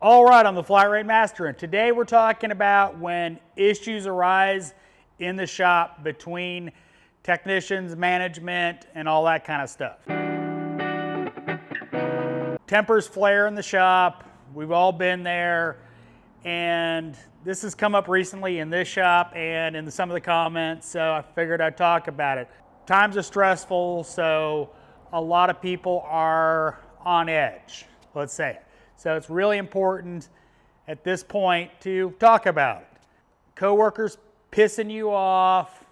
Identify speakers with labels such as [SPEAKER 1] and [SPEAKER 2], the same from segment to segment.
[SPEAKER 1] All right, I'm the Flat Rate Master, and today we're talking about when issues arise in the shop between technicians, management, and all that kind of stuff. Tempers flare in the shop. We've all been there, and this has come up recently in this shop and in some of the comments, so I figured I'd talk about it. Times are stressful, so a lot of people are on edge, let's say it. So it's really important at this point to talk about it. Coworkers pissing you off,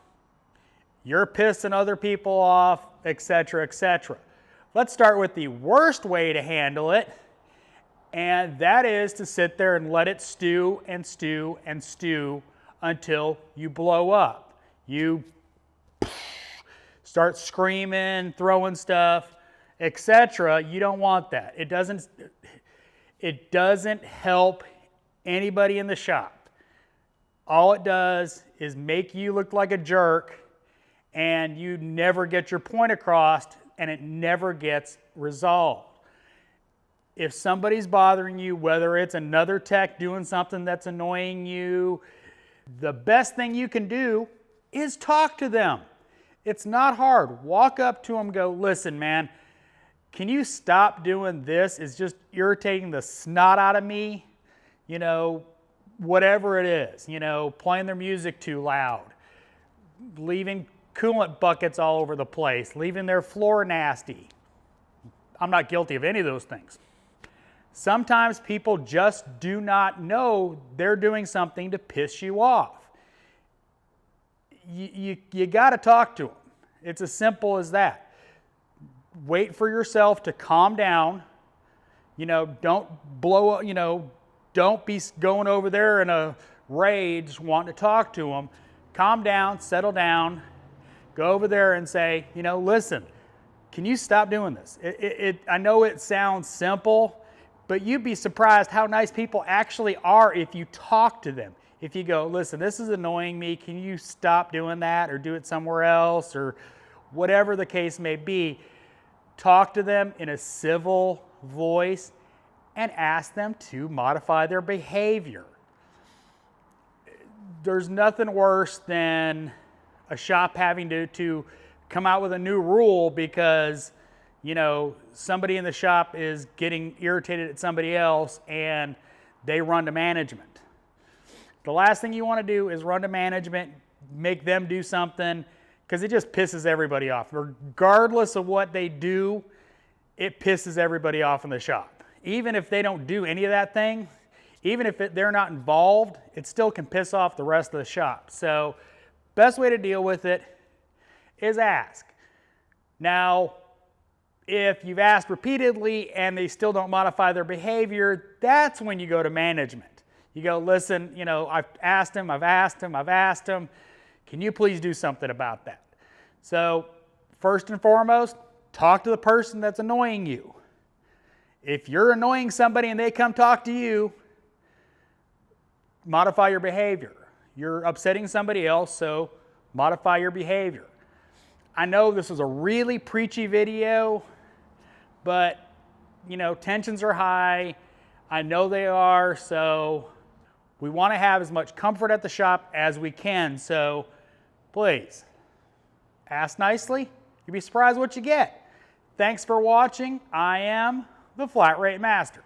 [SPEAKER 1] you're pissing other people off, etc., etc. Let's start with the worst way to handle it, and that is to sit there and let it stew and stew and stew until you blow up. You start screaming, throwing stuff, etc. You don't want that. It doesn't help anybody in the shop. All it does is make you look like a jerk, and you never get your point across, and it never gets resolved. If somebody's bothering you, whether it's another tech doing something that's annoying you, the best thing you can do is talk to them. It's not hard. Walk up to them, go, listen, man, can you stop doing this? It's just irritating the snot out of me. You know, whatever it is, you know, playing their music too loud, leaving coolant buckets all over the place, leaving their floor nasty. I'm not guilty of any of those things. Sometimes people just do not know they're doing something to piss you off. You got to talk to them. It's as simple as that. Wait for yourself to calm down. You know, don't blow up, you know, don't be going over there in a rage wanting to talk to them. Calm down, settle down, go over there and say, you know, listen, can you stop doing this? I know it sounds simple, but you'd be surprised how nice people actually are if you talk to them. If you go, listen, this is annoying me, can you stop doing that or do it somewhere else or whatever the case may be. Talk to them in a civil voice and ask them to modify their behavior. There's nothing worse than a shop having to come out with a new rule because, you know, somebody in the shop is getting irritated at somebody else and they run to management. The last thing you want to do is run to management, make them do something, because it just pisses everybody off. Regardless of what they do, it pisses everybody off in the shop. Even if they don't do any of that thing, even if they're not involved, it still can piss off the rest of the shop. So, best way to deal with it is ask. Now, if you've asked repeatedly and they still don't modify their behavior, that's when you go to management. You go, listen, you know, I've asked him, I've asked him, I've asked him. Can you please do something about that? So, first and foremost, talk to the person that's annoying you. If you're annoying somebody and they come talk to you, modify your behavior. You're upsetting somebody else, so modify your behavior. I know this is a really preachy video, but, you know, tensions are high. I know they are, so we want to have as much comfort at the shop as we can, so please, ask nicely. You'll be surprised what you get. Thanks for watching. I am the Flat Rate Master.